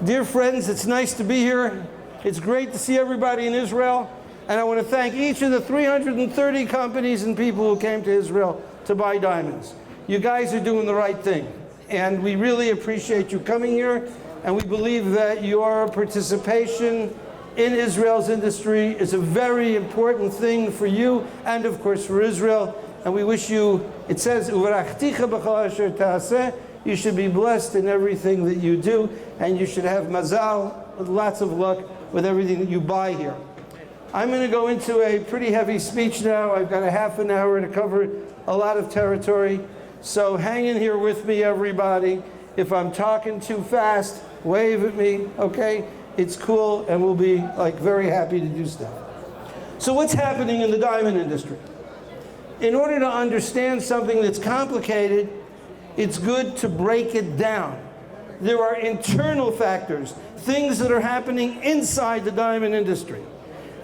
Dear friends, it's nice to be here. It's great to see everybody in Israel. And I want to thank each of the 330 companies and people who came to Israel to buy diamonds. You guys are doing the right thing. And we really appreciate you coming here. And we believe that your participation in Israel's industry is a very important thing for you and, of course, for Israel. And we wish you, it says, you should be blessed in everything that you do, and you should have mazal, lots of luck with everything that you buy here. I'm going to go into a pretty heavy speech now. I've got a half an hour to cover a lot of territory. So hang in here with me, everybody. If I'm talking too fast, wave at me, okay? It's cool, and we'll be very happy to do stuff. So what's happening in the diamond industry? In order to understand something that's complicated, it's good to break it down. There are internal factors, things that are happening inside the diamond industry.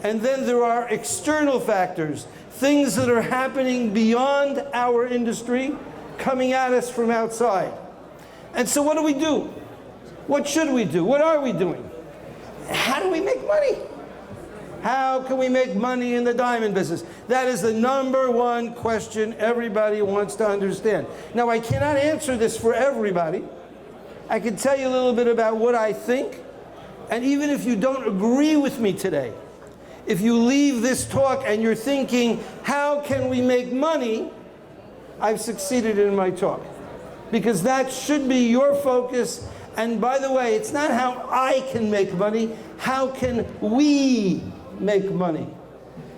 And then there are external factors, things that are happening beyond our industry, coming at us from outside. And so what do we do? What should we do? What are we doing? How do we make money? How can we make money in the diamond business? That is the number one question everybody wants to understand. Now, I cannot answer this for everybody. I can tell you a little bit about what I think. And even if you don't agree with me today, if you leave this talk and you're thinking, how can we make money? I've succeeded in my talk. Because that should be your focus. And by the way, it's not how I can make money. How can we make money?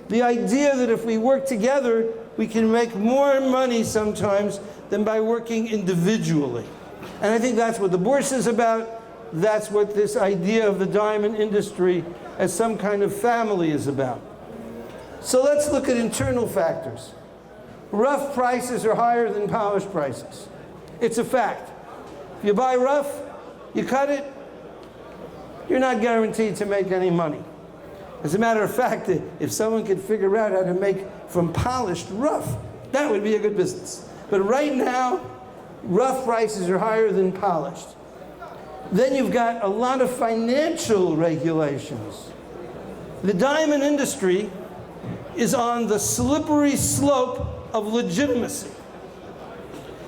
The idea that if we work together, we can make more money sometimes than by working individually. And I think that's what the bourse is about. That's what this idea of the diamond industry as some kind of family is about. So let's look at internal factors. Rough prices are higher than polished prices. It's a fact. If you buy rough, you cut it, you're not guaranteed to make any money. As a matter of fact, if someone could figure out how to make from polished rough, that would be a good business. But right now, rough prices are higher than polished. Then you've got a lot of financial regulations. The diamond industry is on the slippery slope of legitimacy.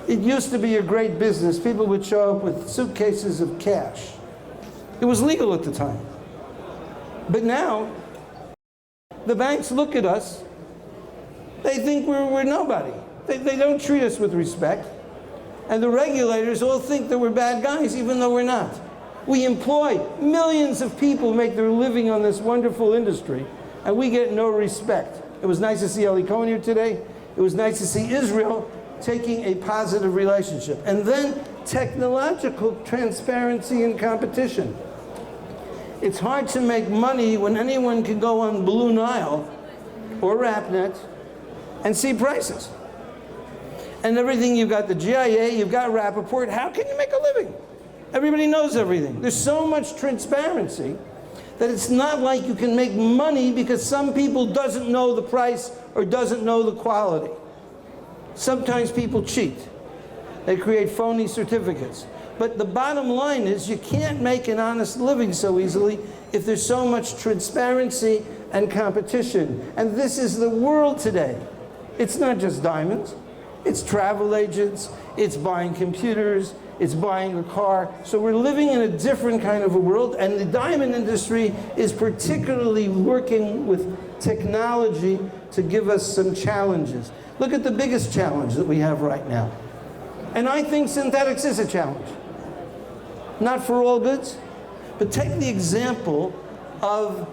It used to be a great business. People would show up with suitcases of cash. It was legal at the time. But now, the banks look at us, they think we're nobody. They don't treat us with respect. And the regulators all think that we're bad guys, even though we're not. We employ millions of people, make their living on this wonderful industry, and we get no respect. It was nice to see Eli Cohen here today. It was nice to see Israel taking a positive relationship. And then technological transparency and competition. It's hard to make money when anyone can go on Blue Nile or RapNet and see prices. And everything, you've got the GIA, you've got Rapaport. How can you make a living? Everybody knows everything. There's so much transparency that it's not like you can make money because some people doesn't know the price or doesn't know the quality. Sometimes people cheat. They create phony certificates. But the bottom line is you can't make an honest living so easily if there's so much transparency and competition. And this is the world today. It's not just diamonds. It's travel agents. It's buying computers. It's buying a car. So we're living in a different kind of a world. And the diamond industry is particularly working with technology to give us some challenges. Look at the biggest challenge that we have right now. And I think synthetics is a challenge. Not for all goods, but take the example of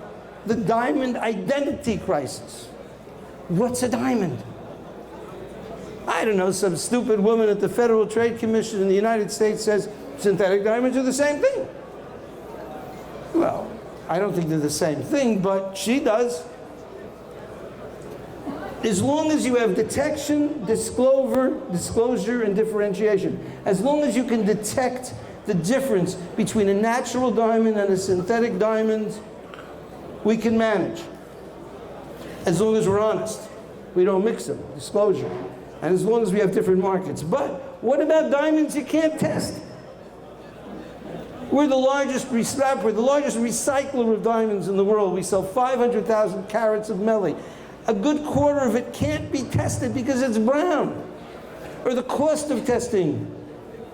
the diamond identity crisis. What's a diamond? I don't know, some stupid woman at the Federal Trade Commission in the United States says synthetic diamonds are the same thing. Well, I don't think they're the same thing, but she does. As long as you have detection, disclosure, and differentiation, as long as you can detect the difference between a natural diamond and a synthetic diamond, we can manage. As long as we're honest. We don't mix them, disclosure. And as long as we have different markets. But what about diamonds you can't test? We're the largest recycler of diamonds in the world. We sell 500,000 carats of melly. A good quarter of it can't be tested because it's brown. Or the cost of testing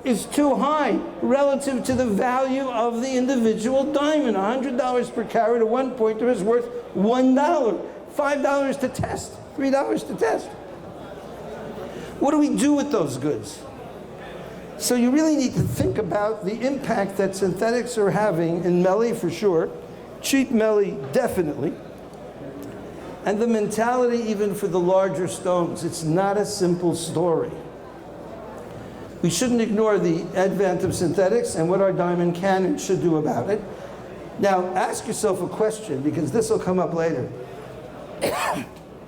is too high relative to the value of the individual diamond. $100 per carat at one pointer is worth $1. $5 to test, $3 to test. What do we do with those goods? So you really need to think about the impact that synthetics are having in melly for sure, cheap melly definitely, and the mentality even for the larger stones. It's not a simple story. We shouldn't ignore the advent of synthetics and what our diamond can and should do about it. Now, ask yourself a question, because this will come up later.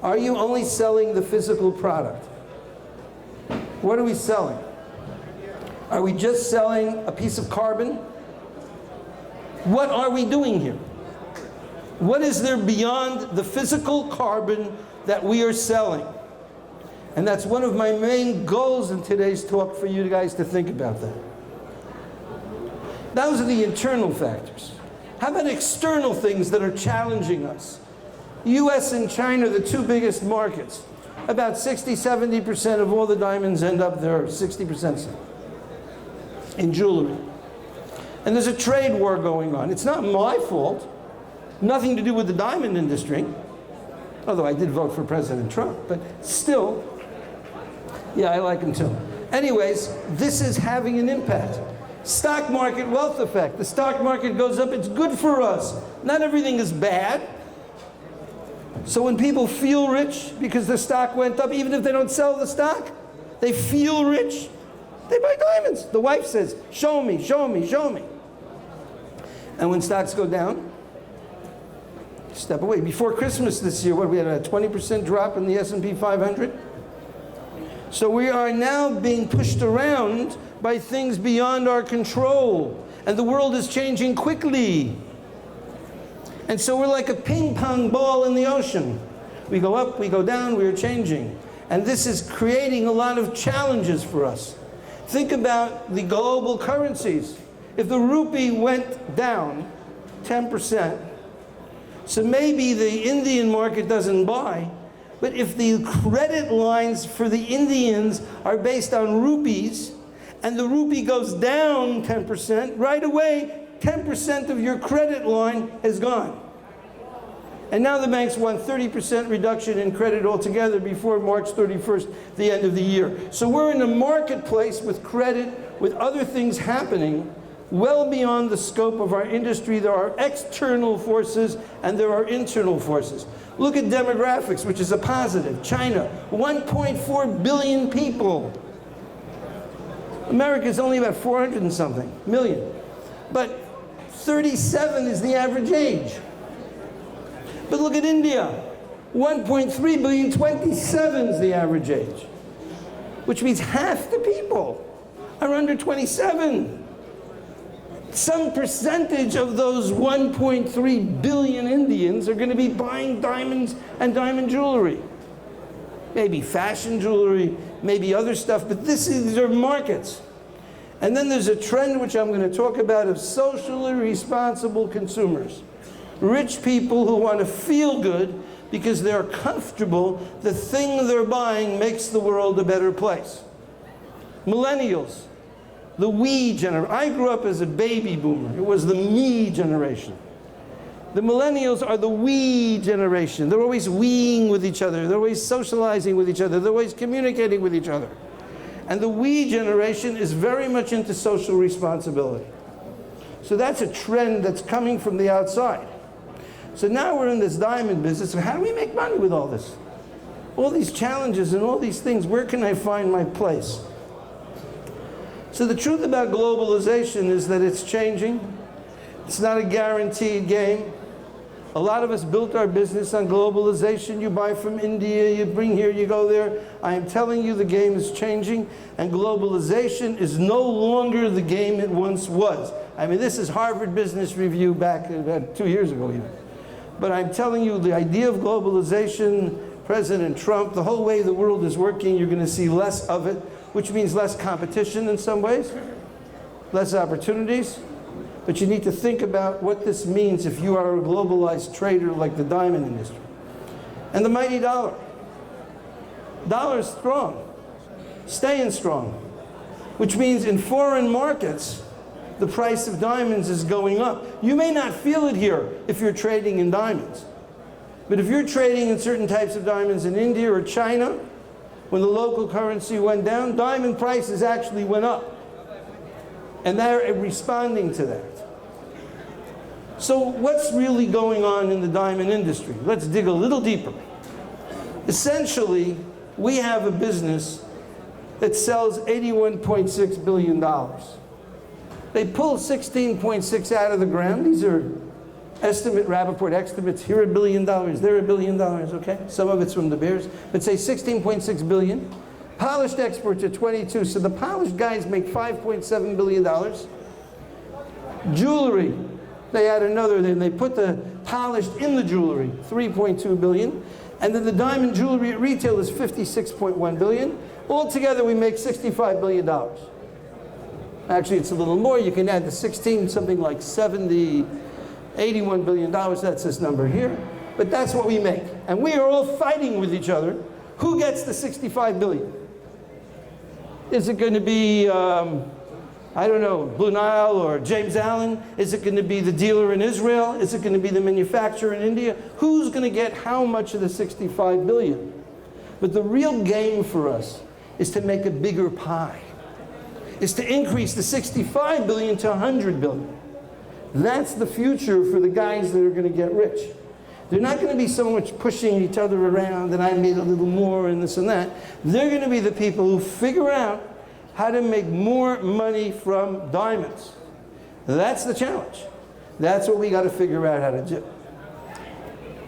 Are you only selling the physical product? What are we selling? Are we just selling a piece of carbon? What are we doing here? What is there beyond the physical carbon that we are selling? And that's one of my main goals in today's talk for you guys to think about that. Those are the internal factors. How about external things that are challenging us? US and China are the two biggest markets. About 60–70% of all the diamonds end up there, 60% in jewelry. And there's a trade war going on. It's not my fault. Nothing to do with the diamond industry. Although I did vote for President Trump, but still, yeah, I like him too. Anyways, this is having an impact. Stock market wealth effect. The stock market goes up, it's good for us. Not everything is bad. So when people feel rich because their stock went up, even if they don't sell the stock, they feel rich, they buy diamonds. The wife says, show me, show me, show me. And when stocks go down, step away. Before Christmas this year, we had a 20% drop in the S&P 500. So we are now being pushed around by things beyond our control. And the world is changing quickly. And so we're like a ping pong ball in the ocean. We go up, we go down, we are changing. And this is creating a lot of challenges for us. Think about the global currencies. If the rupee went down 10%, so maybe the Indian market doesn't buy, but if the credit lines for the Indians are based on rupees, and the rupee goes down 10%, right away, 10% of your credit line is gone. And now the banks want 30% reduction in credit altogether before March 31st, the end of the year. So we're in a marketplace with credit, with other things happening, well beyond the scope of our industry. There are external forces and there are internal forces. Look at demographics, which is a positive. China, 1.4 billion people. America is only about 400 and something million. But 37 is the average age. But look at India, 1.3 billion, 27 is the average age. Which means half the people are under 27. Some percentage of those 1.3 billion Indians are going to be buying diamonds and diamond jewelry. Maybe fashion jewelry, maybe other stuff, but these are markets. And then there's a trend which I'm going to talk about of socially responsible consumers. Rich people who want to feel good because they're comfortable. The thing they're buying makes the world a better place. Millennials. The we generation. I grew up as a baby boomer. It was the me generation. The millennials are the we generation. They're always weeing with each other. They're always socializing with each other. They're always communicating with each other. And the we generation is very much into social responsibility. So that's a trend that's coming from the outside. So now we're in this diamond business. So how do we make money with all this? All these challenges and all these things, where can I find my place? So the truth about globalization is that it's changing. It's not a guaranteed game. A lot of us built our business on globalization. You buy from India, you bring here, you go there. I am telling you the game is changing, and globalization is no longer the game it once was. I mean, this is Harvard Business Review back 2 years ago even. But I'm telling you, the idea of globalization, President Trump, the whole way the world is working, you're going to see less of it, which means less competition in some ways, less opportunities, but you need to think about what this means if you are a globalized trader like the diamond industry. And the mighty dollar. Dollar is strong, staying strong, which means in foreign markets, the price of diamonds is going up. You may not feel it here if you're trading in diamonds. But if you're trading in certain types of diamonds in India or China, when the local currency went down, diamond prices actually went up. And they're responding to that. So what's really going on in the diamond industry? Let's dig a little deeper. Essentially, we have a business that sells $81.6 billion. They pull 16.6 out of the ground. These are Rapaport estimates. Here $1 billion, there $1 billion, okay? Some of it's from the Bears, but say 16.6 billion. Polished exports are 22, so the polished guys make $5.7 billion. Jewelry, they add another, then they put the polished in the jewelry, 3.2 billion. And then the diamond jewelry at retail is 56.1 billion. Altogether, we make $65 billion. Actually, it's a little more. You can add the 16, something like 70, $81 billion. That's this number here. But that's what we make. And we are all fighting with each other. Who gets the 65 billion? Is it going to be, I don't know, Blue Nile or James Allen? Is it going to be the dealer in Israel? Is it going to be the manufacturer in India? Who's going to get how much of the 65 billion? But the real game for us is to make a bigger pie. Is to increase the 65 billion to 100 billion. That's the future for the guys that are going to get rich. They're not going to be so much pushing each other around and I made a little more and this and that. They're going to be the people who figure out how to make more money from diamonds. That's the challenge. That's what we got to figure out how to do.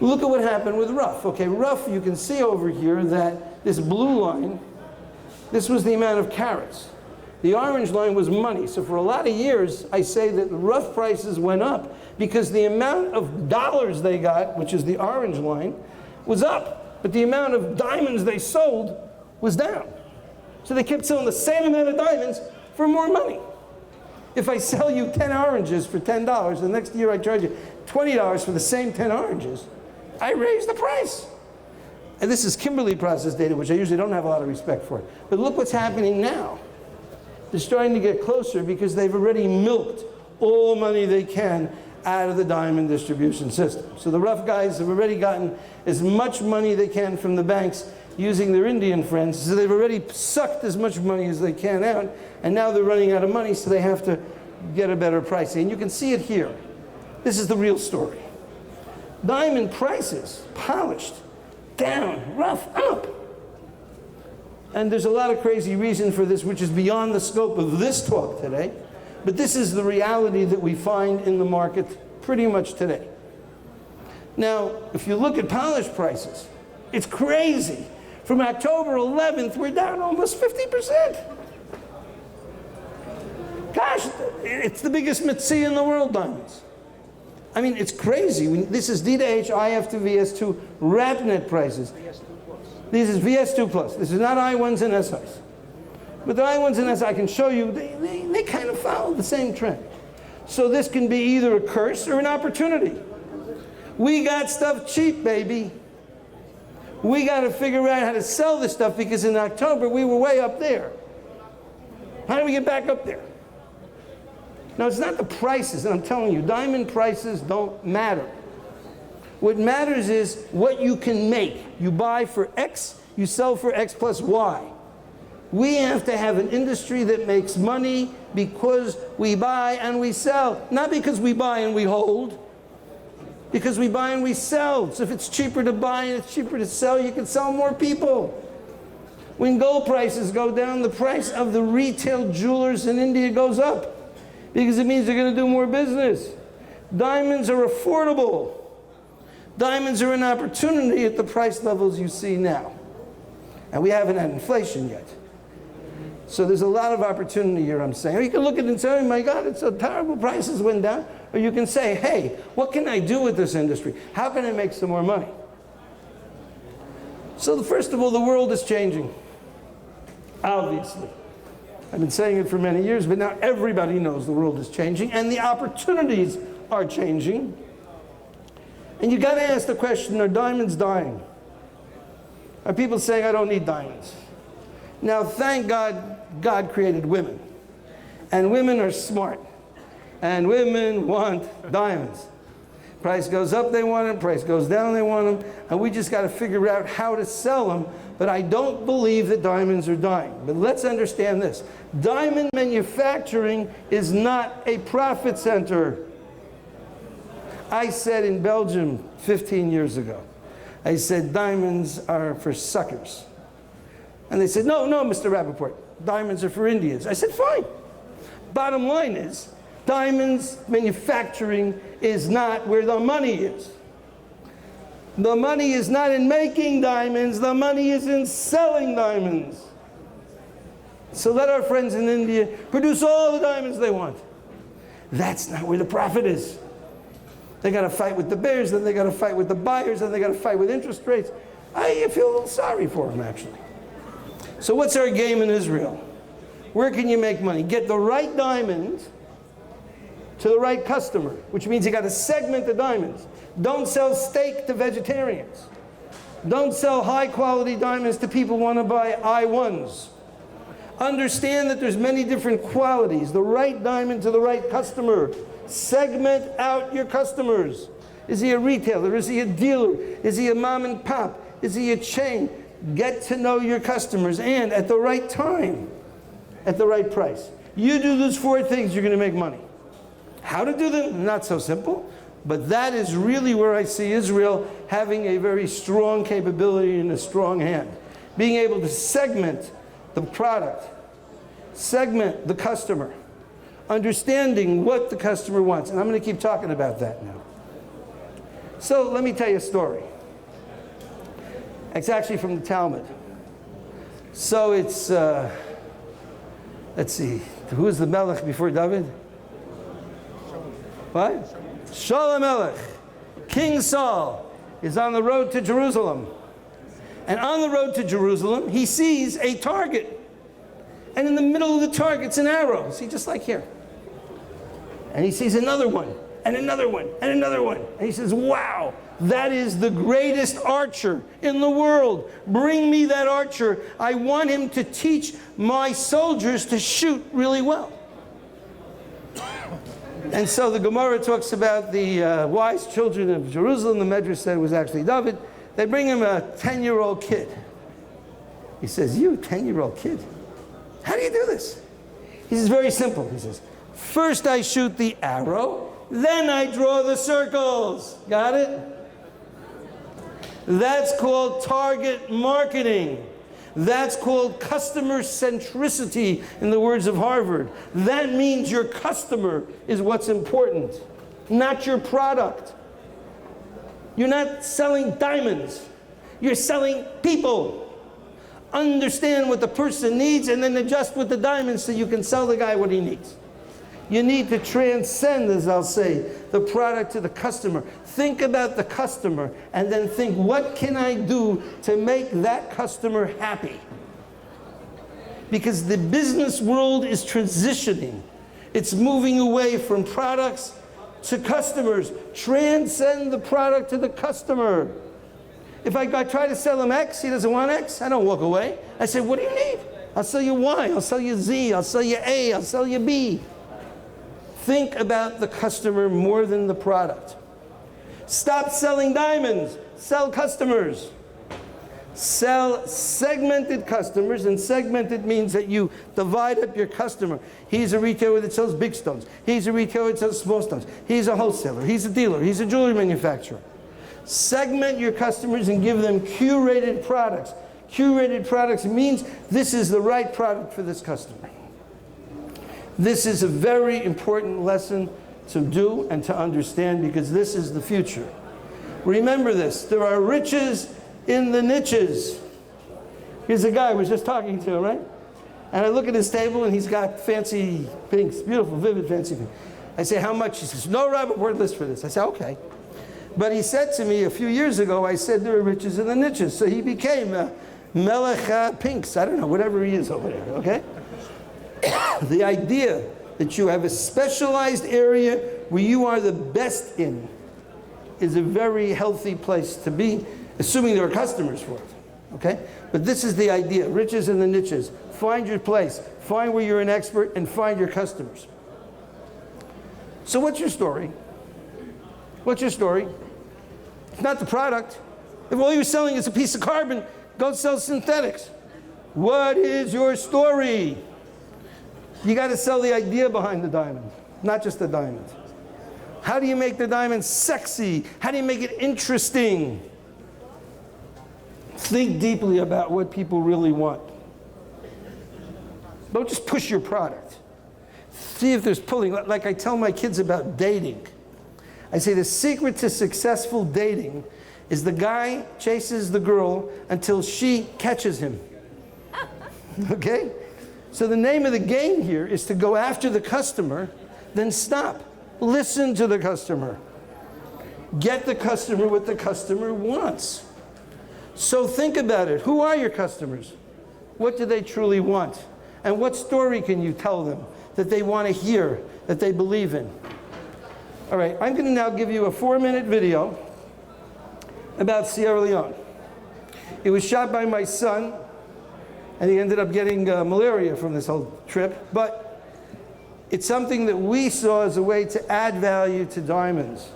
Look at what happened with rough. Okay, rough, you can see over here that this blue line, this was the amount of carats. The orange line was money. So for a lot of years, I say that the rough prices went up because the amount of dollars they got, which is the orange line, was up. But the amount of diamonds they sold was down. So they kept selling the same amount of diamonds for more money. If I sell you 10 oranges for $10, the next year I charge you $20 for the same 10 oranges, I raise the price. And this is Kimberly process data, which I usually don't have a lot of respect for. But look what's happening now. They're starting to get closer because they've already milked all the money they can out of the diamond distribution system. So the rough guys have already gotten as much money they can from the banks using their Indian friends. So they've already sucked as much money as they can out, and now they're running out of money, so they have to get a better pricing. And you can see it here. This is the real story. Diamond prices, polished, down, rough, up. And there's a lot of crazy reason for this, which is beyond the scope of this talk today. But this is the reality that we find in the market pretty much today. Now, if you look at polished prices, it's crazy. From October 11th, we're down almost 50%. Gosh, it's the biggest mitzvah in the world, diamonds. I mean, it's crazy. This is D to H, IF to VS2, RapNet prices. This is VS2 plus. This is not I1s and SIs. But the I1s and SIs, I can show you, they kind of follow the same trend. So this can be either a curse or an opportunity. We got stuff cheap, baby. We got to figure out how to sell this stuff because in October we were way up there. How do we get back up there? Now, it's not the prices, and I'm telling you, diamond prices don't matter. What matters is what you can make. You buy for X, you sell for X plus Y. We have to have an industry that makes money because we buy and we sell, not because we buy and we hold, because we buy and we sell. So if it's cheaper to buy and it's cheaper to sell, you can sell more people. When gold prices go down, the price of the retail jewelers in India goes up because it means they're going to do more business. Diamonds are affordable. Diamonds are an opportunity at the price levels you see now. And we haven't had inflation yet. So there's a lot of opportunity here, I'm saying. Or you can look at it and say, oh my God, it's so terrible, prices went down. Or you can say, hey, what can I do with this industry? How can I make some more money? So first of all, the world is changing, obviously. I've been saying it for many years, but now everybody knows the world is changing and the opportunities are changing. And you got to ask the question, are diamonds dying? Are people saying, I don't need diamonds? Now, thank God, God created women. And women are smart. And women want diamonds. Price goes up, they want them. Price goes down, they want them. And we just got to figure out how to sell them. But I don't believe that diamonds are dying. But let's understand this. Diamond manufacturing is not a profit center. I said in Belgium 15 years ago, I said diamonds are for suckers. And they said, no, Mr. Rapaport, diamonds are for Indians. I said, fine. Bottom line is, diamonds manufacturing is not where the money is. The money is not in making diamonds, the money is in selling diamonds. So let our friends in India produce all the diamonds they want. That's not where the profit is. They got to fight with the bears, then they got to fight with the buyers, then they got to fight with interest rates. I feel a little sorry for them, actually. So what's our game in Israel? Where can you make money? Get the right diamond to the right customer, which means you got to segment the diamonds. Don't sell steak to vegetarians. Don't sell high-quality diamonds to people who want to buy I1s. Understand that there's many different qualities. The right diamond to the right customer. Segment out your customers. Is he a retailer? Is he a dealer? Is he a mom and pop? Is he a chain? Get to know your customers, and at the right time, at the right price. You do those 4 things, you're going to make money. How to do them? Not so simple. But that is really where I see Israel having a very strong capability and a strong hand. Being able to segment the product, segment the customer, understanding what the customer wants. And I'm going to keep talking about that now. So let me tell you a story. It's actually from the Talmud. So it's, let's see, who was the Melech before David? What? Shalom Melech. King Saul is on the road to Jerusalem. And on the road to Jerusalem, he sees a target. And in the middle of the target's an arrow. See, just like here. And he sees another one, and another one, and another one. And he says, wow, that is the greatest archer in the world. Bring me that archer. I want him to teach my soldiers to shoot really well. And so the Gemara talks about the wise children of Jerusalem. The Medrash said it was actually David. They bring him a 10-year-old kid. He says, you, 10-year-old kid? How do you do this? He says, very simple. He says, first I shoot the arrow, then I draw the circles. Got it? That's called target marketing. That's called customer centricity in the words of Harvard. That means your customer is what's important, not your product. You're not selling diamonds. You're selling people. Understand what the person needs and then adjust with the diamonds so you can sell the guy what he needs. You need to transcend, as I'll say, the product to the customer. Think about the customer and then think, what can I do to make that customer happy? Because the business world is transitioning. It's moving away from products to customers. Transcend the product to the customer. If I try to sell him X, he doesn't want X, I don't walk away. I say, what do you need? I'll sell you Y, I'll sell you Z, I'll sell you A, I'll sell you B. Think about the customer more than the product. Stop selling diamonds, sell customers. Sell segmented customers, and segmented means that you divide up your customer. He's a retailer that sells big stones. He's a retailer that sells small stones. He's a wholesaler. He's a dealer. He's a jewelry manufacturer. Segment your customers and give them curated products. Curated products means this is the right product for this customer. This is a very important lesson to do and to understand, because this is the future. Remember this, there are riches in the niches. Here's a guy I was just talking to, right? And I look at his table and he's got fancy pinks, beautiful, vivid, fancy pink. I say, how much? He says, no Rapaport list for this. I say, okay. But he said to me a few years ago, I said there are riches in the niches. So he became Melech Pinks. I don't know, whatever he is over there, okay? The idea that you have a specialized area where you are the best in is a very healthy place to be, assuming there are customers for it, okay? But this is the idea, riches in the niches. Find your place, find where you're an expert, and find your customers. So what's your story? What's your story? It's not the product. If all you're selling is a piece of carbon, go sell synthetics. What is your story? You got to sell the idea behind the diamond, not just the diamond. How do you make the diamond sexy? How do you make it interesting? Think deeply about what people really want. Don't just push your product. See if there's pulling. Like I tell my kids about dating. I say the secret to successful dating is the guy chases the girl until she catches him. Okay? So the name of the game here is to go after the customer, then stop. Listen to the customer. Get the customer what the customer wants. So think about it. Who are your customers? What do they truly want? And what story can you tell them that they want to hear, that they believe in? All right, I'm going to now give you a 4-minute video about Sierra Leone. It was shot by my son, and he ended up getting malaria from this whole trip. But it's something that we saw as a way to add value to diamonds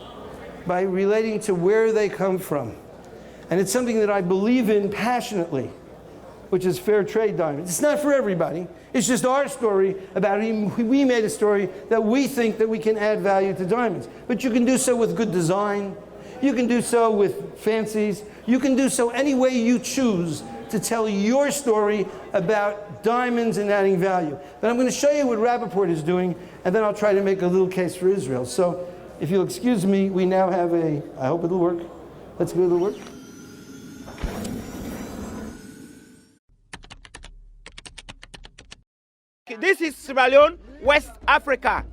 by relating to where they come from. And it's something that I believe in passionately, which is fair trade diamonds. It's not for everybody. It's just our story about it. We made a story that we think that we can add value to diamonds. But you can do so with good design. You can do so with fancies. You can do so any way you choose to tell your story about diamonds and adding value. But I'm going to show you what Rapaport is doing, and then I'll try to make a little case for Israel. So if you'll excuse me, we now have I hope it'll work. Let's go to the work. This is Sierra Leone, West Africa.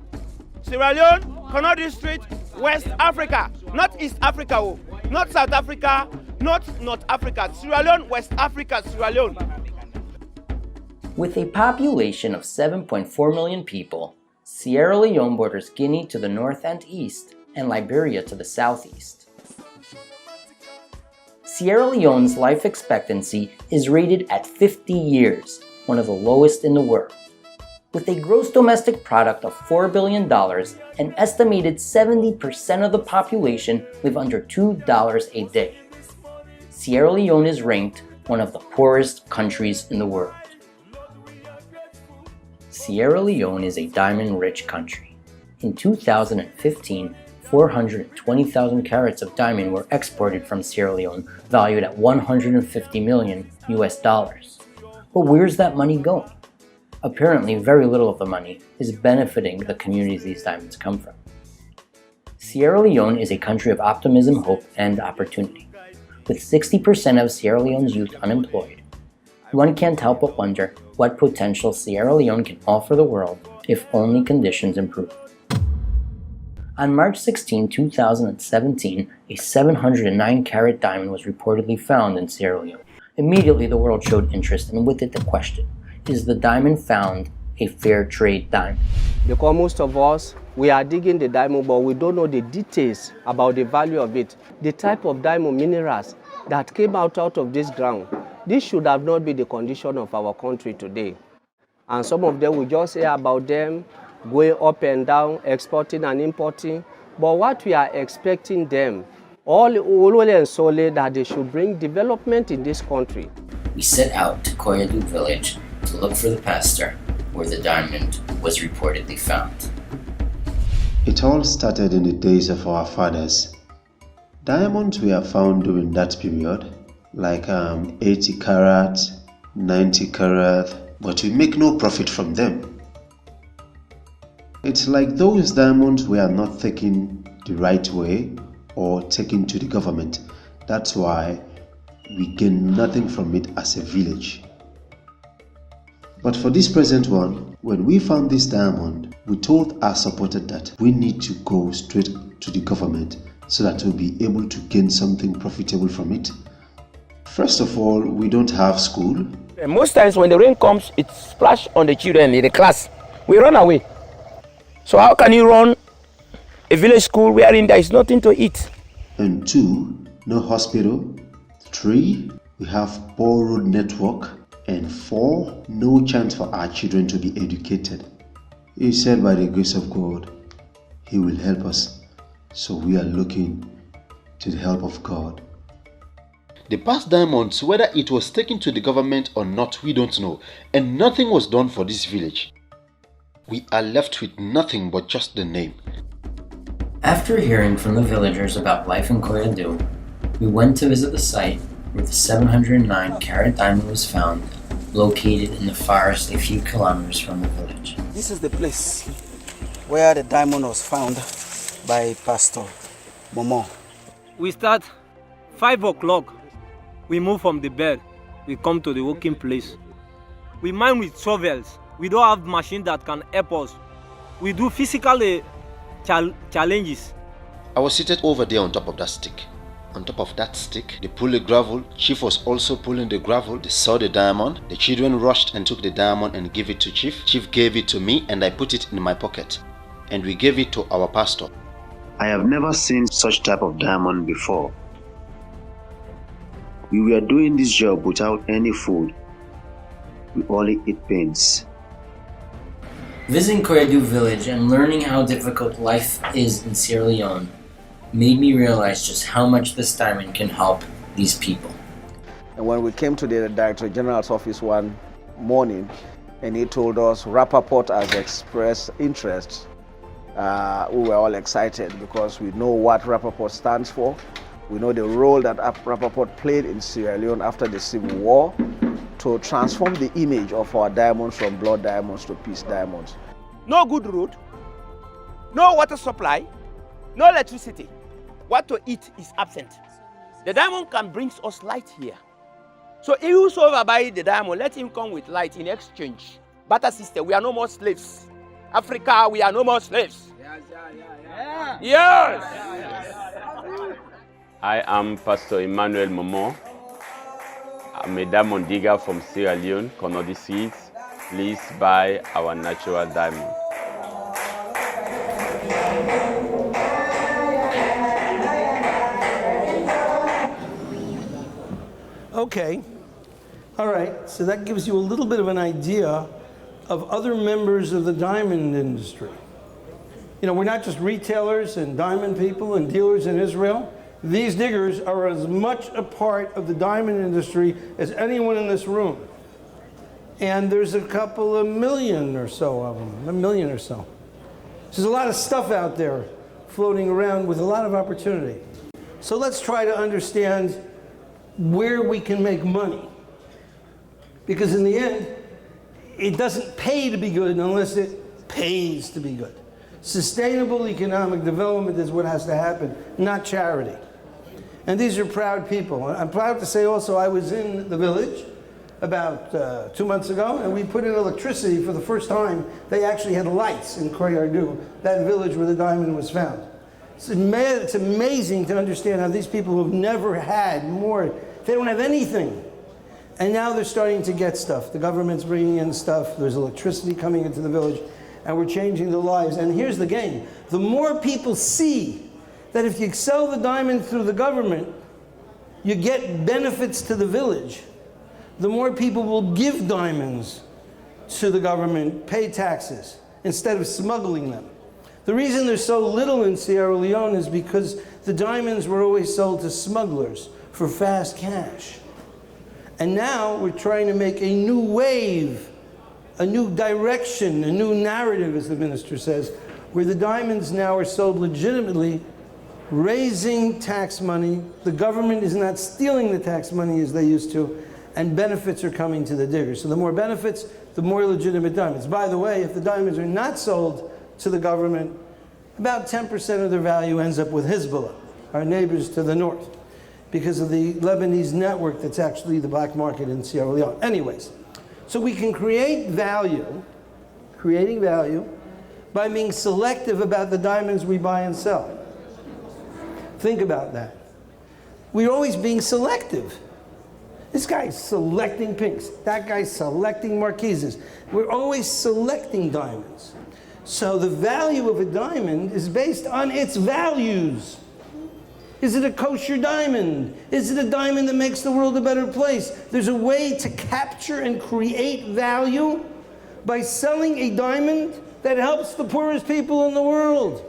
Sierra Leone, Connaught District, West Africa. Not East Africa, not South Africa, not North Africa. Sierra Leone, West Africa, Sierra Leone. With a population of 7.4 million people, Sierra Leone borders Guinea to the north and east, and Liberia to the southeast. Sierra Leone's life expectancy is rated at 50 years, one of the lowest in the world. With a gross domestic product of $4 billion, an estimated 70% of the population live under $2 a day. Sierra Leone is ranked one of the poorest countries in the world. Sierra Leone is a diamond-rich country. In 2015, 420,000 carats of diamond were exported from Sierra Leone, valued at $150 million US. But where's that money going? Apparently, very little of the money is benefiting the communities these diamonds come from. Sierra Leone is a country of optimism, hope, and opportunity. With 60% of Sierra Leone's youth unemployed, one can't help but wonder what potential Sierra Leone can offer the world if only conditions improve. On March 16, 2017, a 709-carat diamond was reportedly found in Sierra Leone. Immediately, the world showed interest, and with it the question, is the diamond found a fair trade diamond? Because most of us, we are digging the diamond, but we don't know the details about the value of it. The type of diamond minerals that came out of this ground. This should have not been the condition of our country today. And some of them, we just hear about them going up and down, exporting and importing. But what we are expecting them, only and solely that they should bring development in this country. We set out to Koyadu village to look for the pastor where the diamond was reportedly found. It all started in the days of our fathers. Diamonds were found during that period, like 80 carat, 90 carat, but we make no profit from them. It's like those diamonds were not taken the right way or taken to the government. That's why we gain nothing from it as a village. But for this present one, when we found this diamond, we told our supporters that we need to go straight to the government so that we'll be able to gain something profitable from it. First of all, we don't have school. And most times when the rain comes, it splashes on the children in the class. We run away. So how can you run a village school wherein there is nothing to eat? And 2, no hospital. 3, we have poor road network. And 4, no chance for our children to be educated. He said by the grace of God, He will help us. So we are looking to the help of God. The past diamonds, whether it was taken to the government or not, we don't know. And nothing was done for this village. We are left with nothing but just the name. After hearing from the villagers about life in Koyadu, we went to visit the site where the 709-carat diamond was found, located in the forest a few kilometers from the village. This is the place where the diamond was found by Pastor Momo. We start 5 o'clock. We move from the bed. We come to the working place. We mine with shovels. We don't have machine that can help us. We do physical challenges. I was seated over there on top of that stick. On top of that stick, they pulled the gravel. Chief was also pulling the gravel. They saw the diamond. The children rushed and took the diamond and gave it to Chief. Chief gave it to me and I put it in my pocket. And we gave it to our pastor. I have never seen such type of diamond before. We were doing this job without any food. We only eat beans. Visiting Koyadu village and learning how difficult life is in Sierra Leone made me realize just how much this diamond can help these people. And when we came to the Director General's office one morning, and he told us Rapaport has expressed interest, we were all excited because we know what Rapaport stands for. We know the role that Rapaport played in Sierra Leone after the Civil War to transform the image of our diamonds from blood diamonds to peace diamonds. No good road, no water supply, no electricity. What to eat is absent. The diamond can bring us light here. So if whosoever buy the diamond, let him come with light in exchange. Barter system, we are no more slaves. Africa, we are no more slaves. Yes. I am Pastor Emmanuel Momo. I'm a diamond digger from Sierra Leone, Konodi Seeds. Please buy our natural diamond. Okay. All right. So that gives you a little bit of an idea of other members of the diamond industry. You know, we're not just retailers and diamond people and dealers in Israel. These diggers are as much a part of the diamond industry as anyone in this room. And there's a couple of million or so of them, a million or so. There's a lot of stuff out there floating around with a lot of opportunity. So let's try to understand where we can make money. Because in the end, it doesn't pay to be good unless it pays to be good. Sustainable economic development is what has to happen, not charity. And these are proud people. I'm proud to say also I was in the village about 2 months ago, and we put in electricity for the first time. They actually had lights in Koyardu, that village where the diamond was found. It's amazing to understand how these people who have never had more, they don't have anything. And now they're starting to get stuff. The government's bringing in stuff. There's electricity coming into the village, and we're changing their lives. And here's the game. The more people see that if you sell the diamond through the government, you get benefits to the village, the more people will give diamonds to the government, pay taxes, instead of smuggling them. The reason there's so little in Sierra Leone is because the diamonds were always sold to smugglers for fast cash. And now we're trying to make a new wave, a new direction, a new narrative, as the minister says, where the diamonds now are sold legitimately, raising tax money. The government is not stealing the tax money as they used to, and benefits are coming to the diggers. So the more benefits, the more legitimate diamonds. By the way, if the diamonds are not sold to the government, about 10% of their value ends up with Hezbollah, our neighbors to the north, because of the Lebanese network that's actually the black market in Sierra Leone. Anyways, so we can create value, creating value, by being selective about the diamonds we buy and sell. Think about that. We're always being selective. This guy's selecting pinks. That guy's selecting marquises. We're always selecting diamonds. So the value of a diamond is based on its values. Is it a kosher diamond? Is it a diamond that makes the world a better place? There's a way to capture and create value by selling a diamond that helps the poorest people in the world.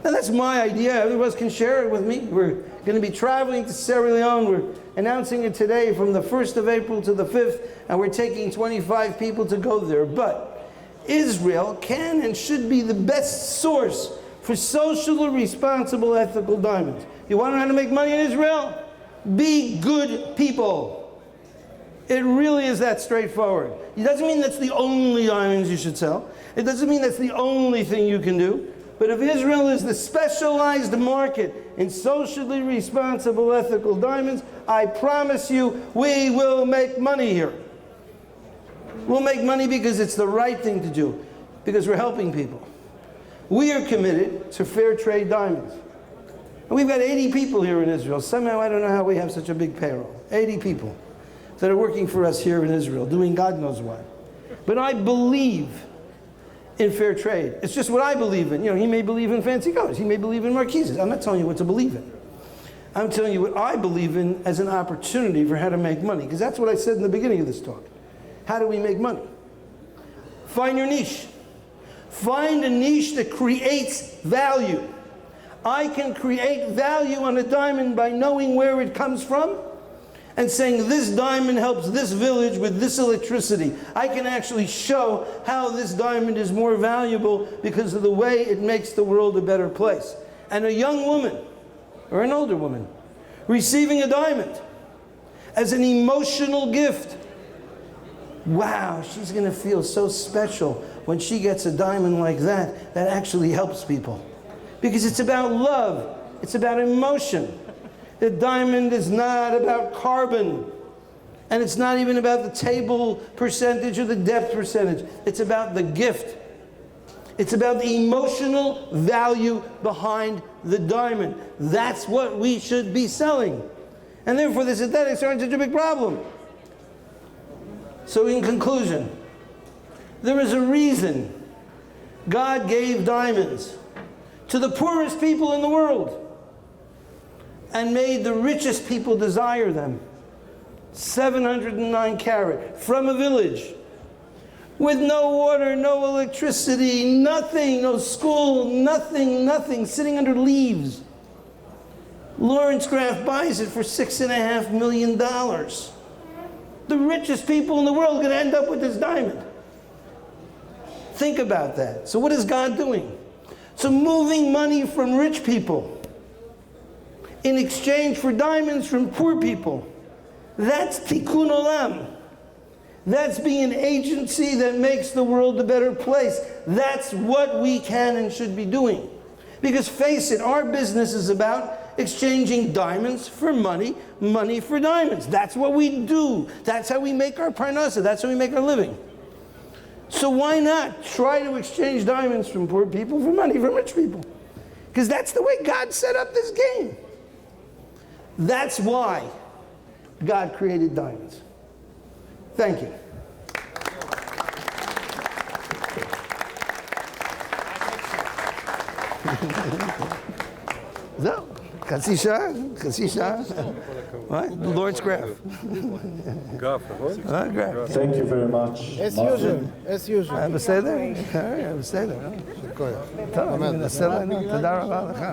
And that's my idea. Everyone can share it with me. We're going to be traveling to Sierra Leone. We're announcing it today from the 1st of April to the 5th, and we're taking 25 people to go there. But Israel can and should be the best source for socially responsible ethical diamonds. You want to know how to make money in Israel? Be good people. It really is that straightforward. It doesn't mean that's the only diamonds you should sell. It doesn't mean that's the only thing you can do. But if Israel is the specialized market in socially responsible ethical diamonds, I promise you we will make money here. We'll make money because it's the right thing to do, because we're helping people. We are committed to fair trade diamonds. And we've got 80 people here in Israel. Somehow, I don't know how we have such a big payroll. 80 people that are working for us here in Israel, doing God knows what. But I believe in fair trade. It's just what I believe in. You know, he may believe in fancy cars. He may believe in marquises. I'm not telling you what to believe in. I'm telling you what I believe in as an opportunity for how to make money. Because that's what I said in the beginning of this talk. How do we make money? Find your niche. Find a niche that creates value. I can create value on a diamond by knowing where it comes from and saying this diamond helps this village with this electricity. I can actually show how this diamond is more valuable because of the way it makes the world a better place. And a young woman, or an older woman, receiving a diamond as an emotional gift. Wow, she's going to feel so special when she gets a diamond like that that actually helps people. Because it's about love. It's about emotion. The diamond is not about carbon. And it's not even about the table percentage or the depth percentage. It's about the gift. It's about the emotional value behind the diamond. That's what we should be selling. And therefore the synthetics aren't such a big problem. So in conclusion, there is a reason God gave diamonds to the poorest people in the world and made the richest people desire them. 709 carat from a village with no water, no electricity, nothing, no school, nothing, sitting under leaves. Lawrence Graff buys it for $6.5 million. The richest people in the world are going to end up with this diamond. Think about that. So what is God doing? So moving money from rich people in exchange for diamonds from poor people. That's tikkun olam. That's being an agency that makes the world a better place. That's what we can and should be doing. Because face it, our business is about exchanging diamonds for money, money for diamonds. That's what we do. That's how we make our parnasa. That's how we make our living. So why not try to exchange diamonds from poor people for money from rich people? Because that's the way God set up this game. That's why God created diamonds. Thank you. זהו, חצי שעה. Lawrence Graff. Graff. Thank you very much. As usual. בסדר? בסדר. טוב, אני מנסה לענות. תודה רבה לך.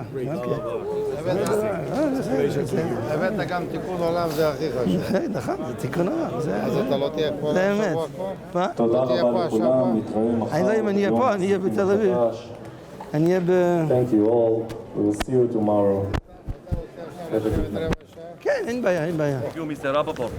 הבאת גם תיקון עולם, זה הכי חשוב. נכון, זה תיקון עולם. אז אתה לא תהיה פה השבוע פה? מה? תודה רבה לכולם, נתראה מחר. אני לא אם אני אהיה פה, אני אהיה בתל אביב. אני אהיה Thank you all. We will see you tomorrow. Have a good night. כן, אין בעיה. Thank you, Mr. Rapaport.